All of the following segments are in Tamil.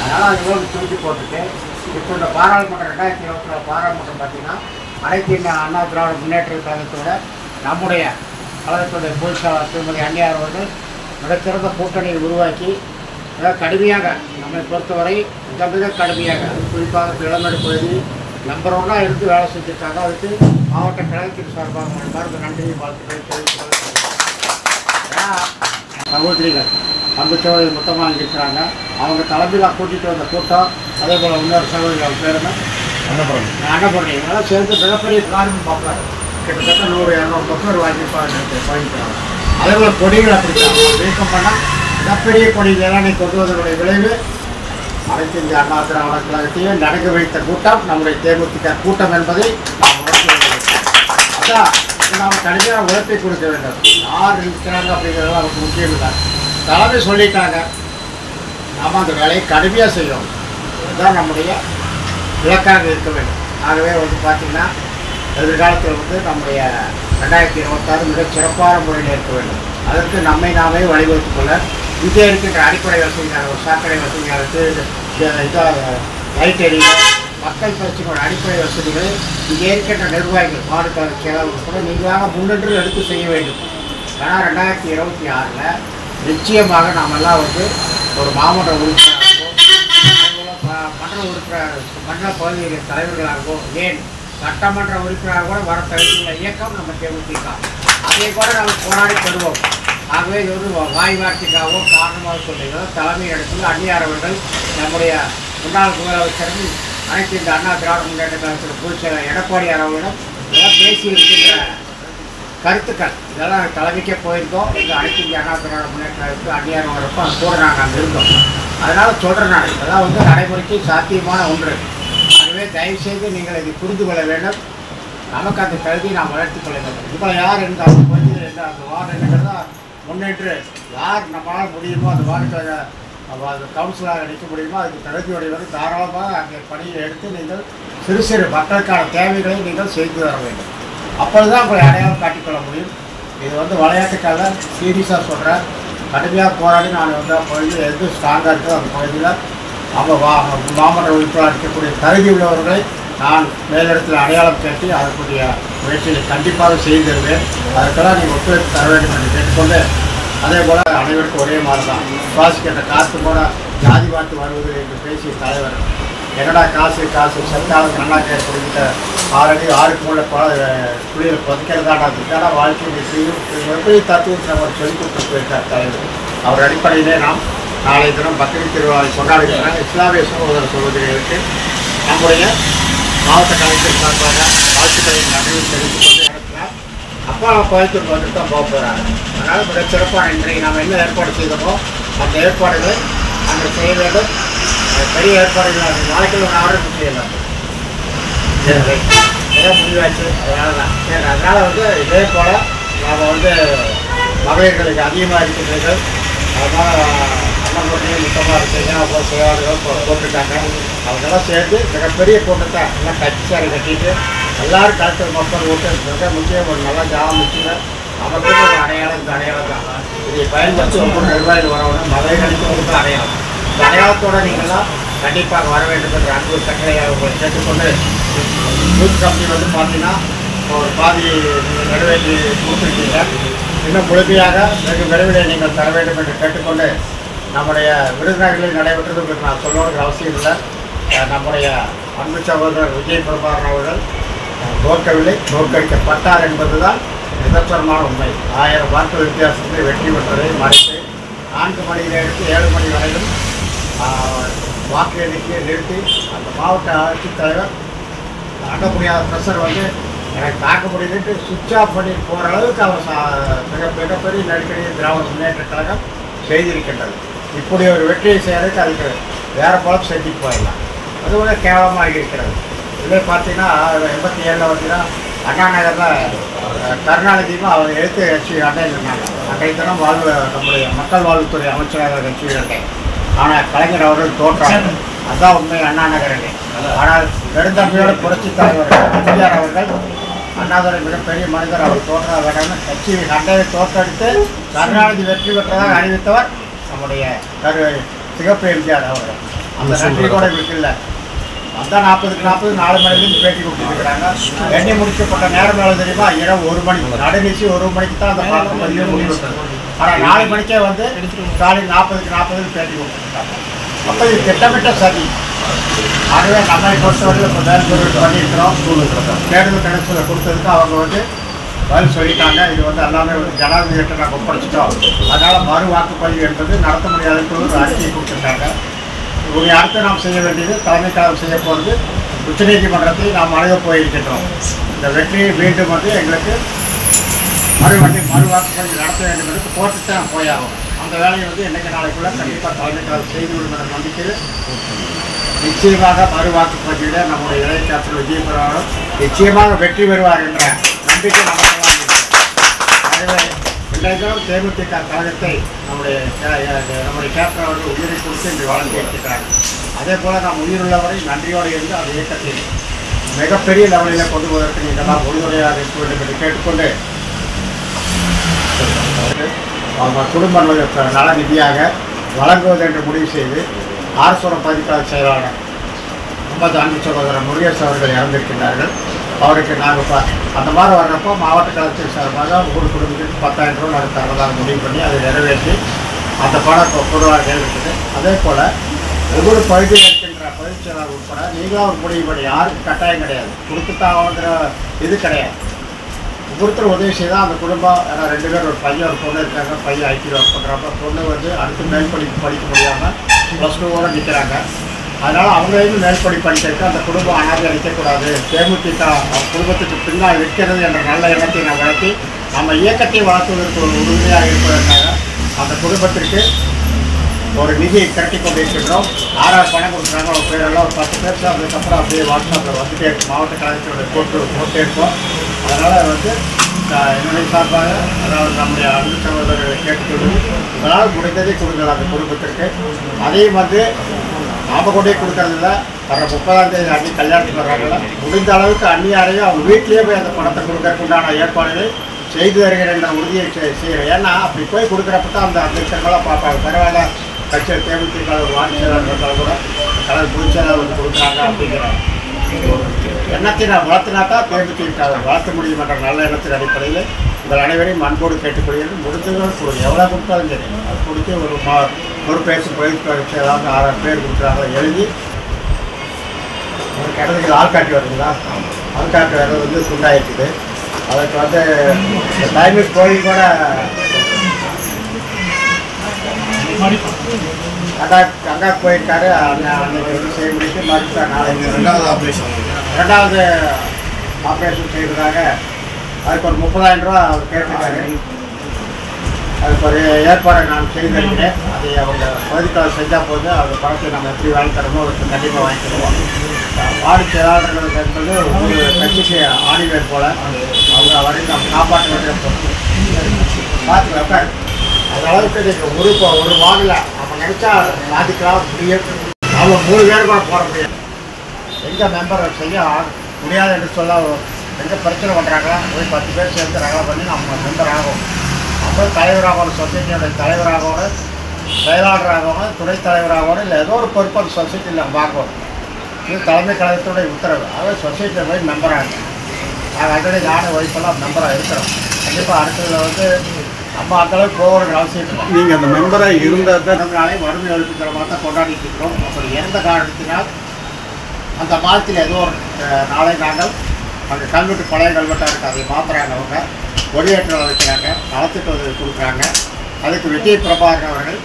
அதனால் அது தூக்கி போட்டுட்டு இப்போ இந்த பாராளுமன்றம் 2024 பாராளுமன்றம் பார்த்தீங்கன்னா அனைத்து இந்திய அண்ணா திராவிட முன்னேற்ற கழகத்தோட நம்முடைய கழகத்துடைய பொதுச்செயலாளர் திருமதி அன்னியார் அவர்கள் மிகச்சிறந்த கூட்டணியை உருவாக்கி கடுமையாக நம்மை பொறுத்தவரை மிக கடுமையாக குறிப்பாக இளமேடு பகுதி நம்பர் 1 இருந்து வேலை செஞ்சுருக்காங்க. அதுக்கு மாவட்ட கழகத்தின் சார்பாக மனமார்ந்த நன்றியை வாழ்த்துக்களை தெரிவித்துக் சகோதரிகள் பங்குச்சோதை மொத்தமாக இருக்கிறாங்க. அவங்க தலைமையில் கூட்டிகிட்டு வந்த கூட்டம், அதே போல் இன்னொரு சகோதரிகள் பேருன்னா அன்னபூர்ணி இதெல்லாம் சேர்ந்து மிகப்பெரிய காரணம் பார்ப்பாங்க. கிட்டத்தட்ட 100-200 பக்கம் வாங்கிப்பாங்க. அதே போல் கொடிகள் அப்படித்தான் வீக்கம் பண்ணால் மிகப்பெரிய கொடிகளெல்லாம் கொண்டு வந்ததுடைய விளைவு அனைத்து இந்திய அண்ணா திராவிட கழகத்தையும் நடக்க வைத்த கூட்டம் நம்முடைய தேமுதிக கூட்டம் என்பதை அதான் நாம் கடுமையாக உழைப்பை கொடுக்க வேண்டும். யார் இருக்கிறாங்க அப்படிங்கிறது அவருக்கு முக்கியம் இல்லை. தலைமை சொல்லிட்டாங்க, நாம் அந்த வேலையை கடுமையாக செய்யணும். இதுதான் நம்முடைய இலக்காக இருக்க வேண்டும். ஆகவே பார்த்திங்கன்னா எதிர்காலத்தில் நம்முடைய 2026 மிகச் சிறப்பான முறையில் இருக்க வேண்டும். அதற்கு நம்மை நாமே வழிவகுத்துக் கொள்ள இங்கே இருக்கின்ற அடிப்படை வசதிகள், சாக்கடை வசதிகளுக்கு லைட் எரிய மக்கள் பிரச்சனையோட அடிப்படை வசதிகளை இங்கே இருக்கின்ற நிர்வாகிகள் மாவட்ட செயலாளர்கள் கூட நீங்களாக முன்னின்று எடுத்து செய்ய வேண்டும். ஏன்னா 2026 நிச்சயமாக நாமெல்லாம் ஒரு மாவட்ட உறுப்பினராகவோ மன்ற உறுப்பினர் மன்ற பகுதிகளின் தலைவர்களாகவோ ஏன் சட்டமன்ற உறுப்பினராக கூட வர தகுதியுள்ள இயக்கம் நம்ம தேமுதிக. அதை கூட நம்ம போராடி பெறுவோம். ஆகவே இது வாய் வார்த்தைக்காகவோ காரணமாக சொல்லுங்கள். தலைமை இடத்தில் அன்னியார் அவர்கள் நம்முடைய முன்னாள் முதலமைச்சரும் அனைத்து இந்த அண்ணா திராவிட முன்னேற்ற கழகத்தில் பொதுச்செயலாளர் எடப்பாடியார் அவர்களிடம் இதெல்லாம் பேசி இருக்கின்ற கருத்துக்கள் இதெல்லாம் தலைமைக்கே போயிருக்கோம். எங்கள் அனைத்து இந்திய அண்ணா திராவிட முன்னேற்ற கழகத்துக்கு அன்னியார் வரப்போ அது கூட நாங்கள் அங்கே இருந்தோம். அதனால் சொல்கிறேன், நான் இதெல்லாம் நடைமுறைக்கு சாத்தியமான ஒன்று. ஆகவே தயவுசெய்து நீங்கள் இதை புரிந்து கொள்ள வேண்டும். நமக்கு அந்த கல்வியை நாம் வளர்த்துக் கொள்ள வேண்டும். இப்போ யார் இருந்தாலும் பகுதியில் இருந்தால் அந்த வார்டு என்னங்கிறதா முன்னேற்று யார் நம்மளால் முடியுமோ அந்த வார்டு அது கவுன்சிலராக நிற்க முடியுமோ அதுக்கு தகுதியுடையவர் தாராளமாக அங்கே பணியை எடுத்து நீங்கள் சிறு சிறு மக்களுக்கான தேவைகளை நீங்கள் செய்து வர வேண்டும். அப்பொழுதுதான் உங்களை அடையாளம் காட்டிக்கொள்ள முடியும். இது விளையாட்டுக்காக சீரியஸாக சொல்கிறேன். கடுமையாக போராடி நான் பகுதியில் எது ஸ்ட்ராங்காக இருக்கோ அந்த பகுதியில் மாமன்ற உறுப்பினராக இருக்கக்கூடிய தகுதி உள்ளவர்களை நான் மேலிடத்தில் அடையாளம் கேட்டு அதற்குரிய முயற்சியை கண்டிப்பாக செய்து தருவேன். அதுக்கெல்லாம் நீங்கள் ஒத்துழைப்பு தர வேண்டும் என்று கேட்டுக்கொண்டு, அதே போல் அனைவருக்கும் ஒரே மாதிரி தான் சுவாசிக்கின்ற காற்று கூட ஜாதி பார்த்து வருவது என்று பேசிய தலைவர் என்னடா காசு சத்தாலும் நல்லா கொடுக்கிட்ட 6 மூல குளியில் புதைக்கிறதாடா இதுக்கான வாழ்க்கையை செய்யும் எப்படி தத்துவத்தை அவர் சொல்லிக் கொடுத்து போயிருக்கார் தலைவர். அவர் அடிப்படையிலே நாம் நாளைய தினம் பக்ரீத் திருவிழாவை கொண்டாடுகின்ற இஸ்லாமிய சகோதர சகோதரிகளுக்கு நம்முடைய மாவட்ட கலெக்டர் சார்பாக வாழ்த்துக்களை நன்றியை தெரிவித்துக் கொண்டு நடத்தினார். அப்பா கோயம்புத்தூர் வந்துட்டு தான் போக போகிறாங்க. அதனால் மிக சிறப்பான இன்றைக்கு நாம் என்ன ஏற்பாடு செய்தோமோ அந்த ஏற்பாடுகளை அங்கே செய்ய வேண்டும். பெரிய ஏற்பாடுகள் அந்த நாளைக்கு ஒரு ஆர்டர் செய்யலாம். ஏதோ முடிவாச்சு. அதனால தான் சரி. அதனால் இதே போல் நாம் மகளிர்களுக்கு அதிகமாக இருக்கின்றீர்கள். அதனால் அண்ணன் மொத்தமாக இருக்கீங்க செயலாளர்கள் போட்டுருக்காங்க. அவங்கெல்லாம் சேர்ந்து மிகப்பெரிய கூட்டத்தை எல்லாம் கட்சி சாரை கட்டிட்டு எல்லோரும் கலெக்டர் மக்கள் ஓட்டு மிக முக்கியம் ஒரு நல்லா ஜாபம் வச்சுங்க. நமக்கு ஒரு அடையாளம் இந்த அடையாளம் தான். இதை பயன்படுத்தி ஒவ்வொரு நிர்வாகிகள் வரணும். மகளிர்களுக்கு ஒரு அடையாளம். இந்த அடையாளத்தோடு நீங்கள்லாம் கண்டிப்பாக வர வேண்டும் என்ற அன்பு சக்கரையாக உங்களை கேட்டுக்கொண்டு யூத் கம்பெனி பார்த்தீங்கன்னா ஒரு பாதி நீங்கள் நிறைவேற்றி கொடுத்துருக்கீங்க. இன்னும் முழுமையாக வெகு விரைவில் நீங்கள் தர வேண்டும் என்று கேட்டுக்கொண்டு நம்முடைய விருதுநகரில் நடைபெற்றது உங்களுக்கு நான் சொல்லணுங்கிற அவசியம் இல்லை. நம்முடைய அன்பு சகோதரர் விஜய் பிரபாகரன் அவர்கள் தோற்கவில்லை, தோற்கடிக்கப்பட்டார் என்பது தான் நிதர்சனமான உண்மை. 1000 வாக்குகள் வித்தியாசத்தில் வெற்றி பெற்றதை மறைத்து 4 மணியில் எடுத்து 7 மணி வரையிலும் வாக்கு எண்ணிக்கையை நிறுத்தி அந்த மாவட்ட ஆட்சித்தலைவர் தாக்க முடியாத ப்ரெஷர் எனக்கு தாக்க முடியுதுன்ட்டு சுவிட்ச் ஆஃப் பண்ணி போகிற அளவுக்கு அவர் மிகப்பெரிய நெருக்கடியை திராவிட முன்னேற்ற கழகம் செய்திருக்கின்றது. இப்படி ஒரு வெற்றியை செய்கிறதுக்கு அதுக்கு வேறு போல செஞ்சுட்டு போயிடலாம். அதுவும் கேவலமாக இருக்கிறது. இதே பார்த்தீங்கன்னா 87 அண்ணா நகரில் கருணாநிதியும் அவர் எழுத்து கட்சி அட்டையில் இருந்தாங்க. அன்றைய தினம் நம்முடைய மக்கள் வாழ்வுத்துறை அமைச்சராக கட்சியில் இருந்தேன். ஆனால் கலைஞர் அவர்கள் தோற்றாங்க. அதுதான் உண்மை அண்ணா நகரிலே. ஆனால் பெருந்தன்மையோட புரட்சி தலைவர் எம்ஜிஆர் அவர்கள் அண்ணாதுரை மிகப்பெரிய மனிதர், அவர் தோற்ற வேண்டாம்னு கட்சி அண்டையை தோற்றடித்து கருணாநிதி வெற்றி பெற்றதாக அறிவித்தவர் நம்முடைய சிகப்பு எம்ஜிஆர் அவர்கள் அந்த நன்றி கூட இருக்குல்ல. அந்த 40க்கு 40 4 மணிலேருந்து பேட்டி கொடுத்துருக்குறாங்க. எண்ணி முடிக்கப்பட்ட நேரம் வேலை தெரியுமா? இரவு 1 மணி, நடுநிச்சு 1 மணிக்கு தான் அந்த பாட்டு பதிவே முடிவு. ஆனால் 4 மணிக்கே வந்து காலையில் 40க்கு 40 பேட்டி கொடுத்துருக்காங்க. அப்போ இது திட்டமிட்ட சதி. ஆகவே நம்மை பொறுத்தவரையில் இப்போ மேல்முறையீடு பண்ணியிருக்கிறோம். தேர்தல் கணக்கில் கொடுத்ததுக்கு அவங்க வந்து பதில் சொல்லிட்டாங்க. இது வந்து எல்லாமே வந்து ஜனாதிபதியிட்ட நாங்கள் ஒப்படைச்சிட்டோம், அதனால் மறு வாக்குப்பதிவு என்பது நடத்த முடியாதுன்னு ஒரு அறிக்கையை கொடுத்துருக்காங்க. இவங்க அடுத்து நாம் செய்ய வேண்டியது தலைமை கழகம் செய்ய போகிறது உச்சநீதிமன்றத்தை நாம் அணுக போயிருக்கின்றோம். இந்த வெற்றியை மீண்டும் வந்து எங்களுக்கு மறு வாக்குப்பதிவு நடத்த வேண்டும் என்று கோர்ட்டுக்கு தான் போயாகும். அந்த வேலையை வந்து இன்றைக்கு நாளைக்குள்ள கண்டிப்பாக தலைமை கழகம் செய்துவிடும் என்ற நம்பிக்கையில் நிச்சயமாக மறு வாக்குப்பதிவில் நம்முடைய இளைய கேப்டன் விஜய் பெறுவாரும் நிச்சயமாக வெற்றி பெறுவார் என்ற நம்பிக்கை நமக்கெல்லாம் இருக்கிறது. எனவே இன்றைக்கும் தேமுதிக கழகத்தை நம்முடைய கேப்டன் அவர்கள் உயிரை கொடுத்து இன்று வளர்ந்து இருக்கிறார்கள். அதே போல் நாம் உயிருள்ளவரை நன்றியோடு இருந்து அந்த இயக்கத்தை மிகப்பெரிய லெவலில் கொண்டு போவதற்கு நீங்கள்லாம் உறுதுணையாக இருக்க வேண்டும் என்று கேட்டுக்கொண்டு அவங்க குடும்ப நல நிதியாக வழங்குவது என்று முடிவு செய்து ஆர்சுரம் பதிக்காத செயலாளர் நமது அன்பு சகோதரர் முருகேஷ் அவர்கள் இறந்திருக்கின்றார்கள். அவருக்கு நாங்கள் அந்த மாதிரி வர்றப்போ மாவட்ட கலெக்டர் சார்பாக ஒவ்வொரு குடும்பத்துக்கு 10,000 ரூபா நாங்கள் தரதாக முடிவு பண்ணி அதை நிறைவேற்றி அந்த பணம் பொதுவாக இருக்குது. அதே போல் ஒவ்வொரு பகுதியில் இருக்கின்ற பகுதி செயலாளர் உட்பட நீங்களும் ஒரு முடிவு பண்ணி யாருக்கும் கட்டாயம் கிடையாது, கொடுத்துட்டாங்கிற இது கிடையாது. ஒவ்வொருத்தர் உதவி செய்தால் அந்த குடும்பம், ஏன்னா 2 பேர் ஒரு பையன் ஒரு பொண்ணு இருக்காங்க. பையன் ஐடியில் ஒர்க் பண்ணுறப்ப பொண்ணு வந்து அடுத்து படிக்க முடியாமல் +2 நிற்கிறாங்க. அதனால் அவங்களையும் மேல்படி படிக்கிறதுக்கு அந்த குடும்பம் அனாதை அளிக்கக்கூடாது. தேமுதிக குடும்பத்துக்கு பின்னால் இருக்கிறது என்ற நல்ல எண்ணத்தை நாம் வளர்த்தி நம்ம இயக்கத்தை வளர்த்துவதற்கு ஒரு உறுதியாக இருப்பதற்காக அந்த குடும்பத்திற்கு ஒரு நிதியை திரட்டி கொண்டு இருக்கின்றோம். 6 பணம் கொடுக்குறாங்க. அவங்க பேரெல்லாம் ஒரு 10 பேர் அதுக்கப்புறம் அப்படியே வாட்ஸ்அப்பில் வந்துட்டே இருக்கும். மாவட்ட கழகத்தினுடைய போட்டே இருப்போம். அதனால் வந்து என்னுடைய சார்பாக அதாவது நம்முடைய அன்பு சகோதரர்களை கேட்டுக்கொள்வது இதனால் முடிந்ததை கொடுங்கள் அந்த குடும்பத்திற்கு. அதையும் வந்து நாம் கொண்டே கொடுக்கறதில்ல. வர 30ஆம் தேதி அன்னி கல்யாணத்துக்கு வர்றாங்கள முடிந்த அளவுக்கு அந்நியாரையும் அவங்க வீட்லேயே போய் அந்த பணத்தை கொடுக்கறதுக்கு உண்டான ஏற்பாடுகளை செய்து வருகிறேன் என்ற உறுதியை செய்கிறேன். ஏன்னா அப்படி போய் கொடுக்குறப்ப தான் அந்த அமைச்சர்களாக பார்ப்பாங்க. பரவாயில்ல கட்சியில் தேமுதிக ஒரு வார்டு செயலாளர் இருந்தாலும் கூட கலர் பொதுச்செயலாளர் வந்து கொடுக்குறாங்க அப்படிங்கிற எண்ணத்தை நான் வளர்த்தினா தான் தேமுதிக வளர்த்த முடியும் என்ற நல்ல எண்ணத்தின் அடிப்படையில் உங்கள் அனைவரையும் அன்போடு கேட்டுக்கொள்கிறது. முடிந்தவர்கள் எவ்வளோ கொடுத்தாலும் சரி அது கொடுத்து ஒரு பேச்சு பயிற்சி ஏதாவது 6 பேர் கொடுக்குறாங்க எழுதி ஒரு கிடத்துக்கு ஆள்காட்டி வருதுங்களா, ஆள்காட்டி வர்றது வந்து துண்டாயிருக்குது. அதுக்கு வந்து டைமிங் கோயில் கூட அங்கா போயிருக்காரு. அன்னைக்கு வந்து செய்ய முடிச்சு மறுத்து நாளைக்கு 2வது ஆப்ரேஷன் செய்வதாக அதுக்கு ஒரு 30,000 ரூபா அவர் கேட்டிருக்காரு. அதுக்கு ஒரு ஏற்பாடை நான் செய்திருக்கிறேன். அதை அவங்க பகுதிக்காக செஞ்சால் போது அந்த பணத்தை நம்ம எப்படி வாங்கி தரமோ அவருக்கு கண்டிப்பாக வாங்கி தருவோம். வார்டு செயலாளர்கள் என்பது ஒரு கட்சிக்கு ஆணிவேர் போல் அவங்க வரைக்கும் நம்ம காப்பாற்ற வேண்டிய பார்த்து வைப்பார். அந்த அளவுக்கு நீங்கள் ஒரு வார்டில் நம்ம நினச்சா சாதிக்கலாம் முடியும். அவங்க 3 பேர் கூட போட முடியாது. எங்கே மெம்பர் செய்ய முடியாது என்று சொல்ல எங்கே பிரச்சனை பண்ணுறாங்களா போய் 10 பேர் சேர்ந்து ரகலை பண்ணி நம்ம மெம்பர் ஆகும். அப்புறம் தலைவராகணும், சொசைட்டியோட தலைவராகணும், செயலாளராகணும், துணைத் தலைவராகணும், இல்லை ஏதோ ஒரு பொறுப்பு அந்த சொசைட்டியில் நம்ம பார்க்கணும். இது தலைமை கழகத்துடைய உத்தரவு. அதாவது சொசைட்டியில் போய் மெம்பர் ஆகணும். நாங்கள் ஆல்ரெடி நானும் ஒய்ஃபெல்லாம் மெம்பராக இருக்கிறோம். கண்டிப்பாக அடுத்ததில் வந்து நம்ம அந்தளவுக்கு போகிற அவசியம் இல்லை. நீங்கள் அந்த மெம்பராக இருந்தால் தான் நம்ம நாளே வறுமை ஒழிப்புத்தரமாக தான் கொண்டாடிட்டு இருக்கிறோம். அப்படி எந்த காரணத்தினால் அந்த மாதத்தில் ஏதோ ஒரு நாளை நாங்கள் அங்கே கல்வெட்டு பழைய கல்வெட்டாக இருக்குது அதை மாற்றுறாங்க. அவங்க கொடியேற்றம் வைக்கிறாங்க, நலத்திட்ட உதவி கொடுக்குறாங்க. அதுக்கு விஜய் பிரபாகர் அவர்கள்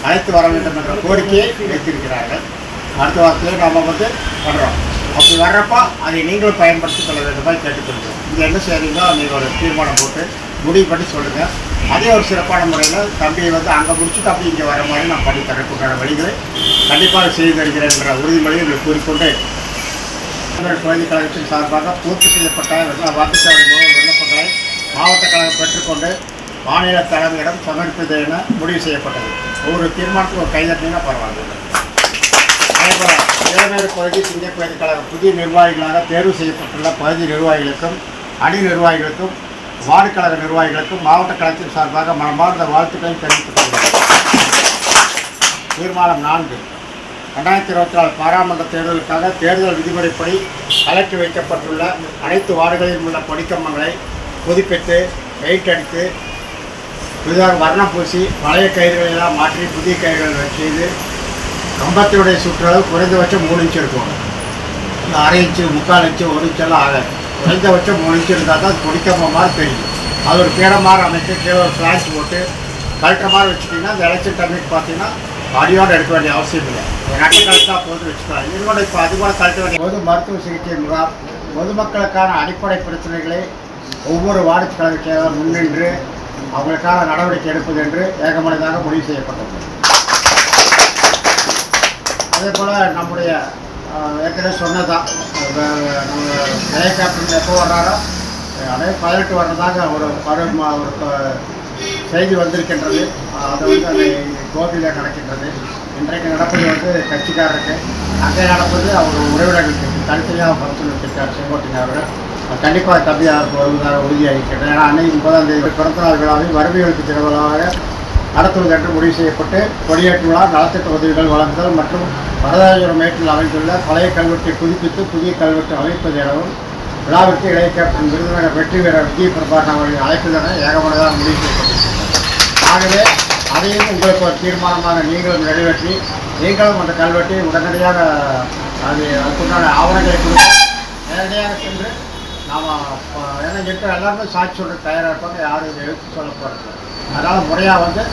அழைத்து வர வேண்டும் என்ற கோரிக்கையை வைத்திருக்கிறார்கள். அடுத்த வாரத்தில் நம்ம வந்து பண்ணுறோம். அப்படி வர்றப்போ அதை நீங்களும் பயன்படுத்திக் கொள்ள வேண்டுமாய் கேட்டுக்கொள்கிறோம். இது என்ன செய்கிறீங்களோ நீங்கள் ஒரு தீர்மானம் போட்டு முடிவு பண்ணி சொல்லுங்கள். அதே ஒரு சிறப்பான முறையில் தம்பியை வந்து அங்கே முடிச்சுட்டு அப்படி இங்கே வர மாதிரி நான் பண்ணித்தரக்குண்டான வழிகளை கண்டிப்பாக செய்து தருகிறேன் என்ற உறுதிமொழியை உங்களுக்கு கூறிக்கொண்டு பகுதி கழகத்தின் சார்பாக பூர்த்தி செய்யப்பட்ட வாக்குச்சாவடி மூலம் விண்ணப்பங்களை மாவட்ட கழகம் பெற்றுக்கொண்டு மாநில தலைமையிடம் சமர்ப்பிப்பது என முடிவு செய்யப்பட்டது. ஒவ்வொரு தீர்மானத்துக்கு ஒரு கைதட்டினா பரவாயில்ல. அதேபோல் இளைஞர் பகுதி சிங்கப்பகுதி கழகம் புதிய நிர்வாகிகளாக தேர்வு செய்யப்பட்டுள்ள பகுதி நிர்வாகிகளுக்கும் அணி நிர்வாகிகளுக்கும் வார்டு கழக நிர்வாகிகளுக்கும் மாவட்ட கழகத்தின் சார்பாக மனமார்ந்த வாழ்த்துக்களை தெரிவித்துக் கொள்கிறேன். தீர்மானம் 4 2024 பாராளுமன்ற தேர்தலுக்காக தேர்தல் விதிமுறைப்படி கலற்றி வைக்கப்பட்டுள்ள அனைத்து வார்டுகளில் உள்ள கொடிக்கம்பங்களை புதுப்பித்து பெயிண்ட் அடித்து புதிதாக வர்ணம் பூசி பழைய கயிறுகளெல்லாம் மாற்றி புதிய கயிறுகள் செய்து கம்பத்தினுடைய சுற்றளவு குறைந்தபட்சம் 3 இன்ச்சு இருக்கும். 1/2 இன்ச்சு 3/4 இன்ச்சு 1 இன்ச்செல்லாம் ஆகாது. குறைந்தபட்சம் 3 இன்ச்சு இருந்தால் தான் கொடிக்கம்பம் மாதிரி தெரியும். அது ஒரு பீடமாக அமைத்து கீழே ஒரு ஃப்ளாஷ் போட்டு கலெக்டர் மாதிரி வச்சுட்டிங்கன்னா அந்த எலெக்ஷன் டைமுக்கு பார்த்தீங்கன்னா அடியோடு எடுக்க வேண்டிய அவசியம் இல்லை. நட்டு கலெக்டாக போட்டு வச்சுக்கலாம். இதோட இப்போ அது கூட கலெக்ட வேண்டிய பொது மருத்துவ சிகிச்சை முகாம் பொதுமக்களுக்கான அடிப்படை பிரச்சனைகளை ஒவ்வொரு வார்டு கழக முன்னின்று அவங்களுக்கான நடவடிக்கை எடுப்பது என்று ஏகமனதாக முடிவு செய்யப்பட்டது. அதே போல் நம்முடைய ஏற்கனவே சொன்னதான் நம்ம நிலை கேப்டன் எப்போ வர்றாரோ அதே 18 வர்றதாக ஒரு செய்தி வந்திருக்கின்றது. அதை அந்த கோபியில் நடக்கின்றது. இன்றைக்கு நடப்பது கட்சிக்காரருக்கு, அங்கே நடப்பது அவர் உறவினர்களுக்கு தனித்தனியாக ஃபங்க்ஷன் வச்சிருக்கார் செங்கோட்டையன் அவர்கள். கண்டிப்பாக தம்பியாக வருவதாக உறுதியாகிருக்கின்றன. ஏன்னா அன்னைக்கு 30ஆம் தேதி பிறந்தநாள் விழாவை வறுமைகளுக்கு திருவிழாவாக நடத்துவது என்று முடிவு செய்யப்பட்டு கொடியேற்று விழா, நலத்திட்ட உதவிகள் வழங்குதல் மற்றும் வரதாஜபுரம் மேட்டில் அமைந்துள்ள பழைய கல்வெட்டை புதுப்பித்து புதிய கல்வெட்டு அமைப்பது எனவும் விழாவிற்கு இளைய கேப்டன் விருதுநகர் வெற்றி வீரர் விஜய் பிரபாகரன் அவர்களின் அழைப்பதென ஏகமனதாக முடிவு செய்யப்பட்டிருக்கிறது. ஆகவே அதையும் உங்களுக்கு ஒரு தீர்மானமாக நீங்களும் நிறைவேற்றி நீங்களும் அந்த கல்வெட்டை உடனடியாக அதுக்குண்டான ஆவணங்களை கொடுத்து நேரடியாக சென்று நாம் ஏன்னா இருக்கிற எல்லாருமே சாட்சி சொல்ல தயாராக இருப்பாங்க. யாரும் இதை எடுத்து சொல்ல போகிறது. அதனால் முறையாக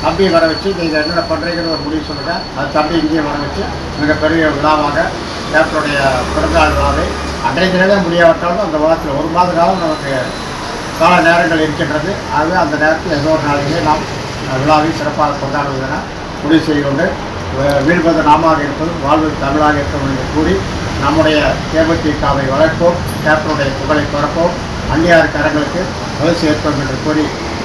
தம்பியை வர வச்சு நீங்கள் என்னென்ன பண்ணுறீங்கன்னு ஒரு முடிவு சொல்லுங்கள். அது தம்பி இங்கேயே வர வச்சு மிகப்பெரிய விழாவாக கேப்டனுடைய பிறந்தநாள் விழாவை அன்றைய தினமே முடியாவிட்டாலும் அந்த வாரத்தில் 1 மாத காலம் நமக்கு கால நேரங்கள் இருக்கின்றது. ஆகவே அந்த நேரத்தில் ஏதோ ஒரு நாளிலே நாம் விழாவை சிறப்பாக கொண்டாடுவதென முடிவு செய்து கொண்டு வீழ்வது நாமாக இருப்பதும் வாழ்வது தமிழாக இருக்கும் என்று கூறி நம்முடைய தேமுதிகவை வளர்ப்போம், கேப்டனுடைய புகழை பரப்போம், அந்நியார் கரங்களுக்கு வலு ஏற்போம் என்று கூறி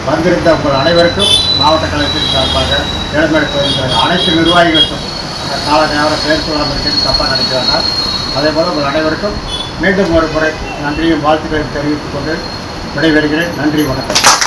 வந்திருந்த உங்கள் அனைவருக்கும் மாவட்ட கலெக்டரின் சார்பாக இடம்பெறுகின்ற அனைத்து நிர்வாகிகளுக்கும் கால நேரம் பெயர் சொல்லாமல் இருக்கிறது தப்பாக நினைக்கிறார்கள். அதேபோல் உங்கள் அனைவருக்கும் மீண்டும் ஒரு முறை நன்றியும் வாழ்த்துக்களையும் தெரிவித்துக் கொண்டு விடைபெறுகிறேன். நன்றி, வணக்கம்.